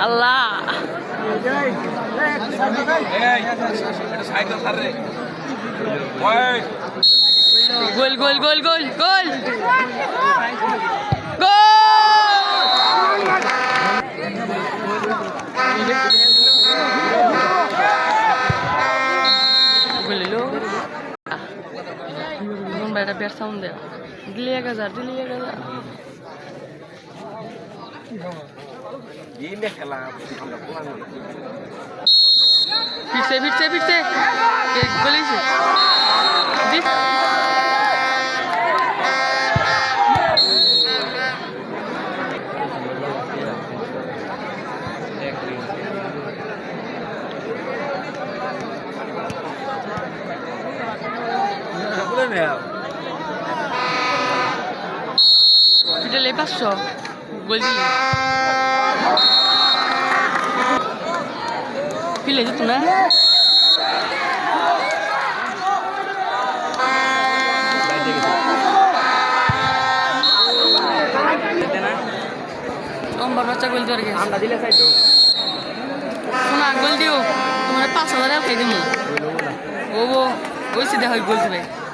আল্লাহ গোল গোল গোল গোল গোল এটা বের সাউন্ড দেয় দিলি 1000 দিলি 1000 फिरसे गोली से जी Udah lepas so, gol dia. Pilih itu na. Nomor baca gol dia guys. Anda dile side tu. Suna gol dia. Tumhare 5000 kayak demo. Wo sih dah gol tu.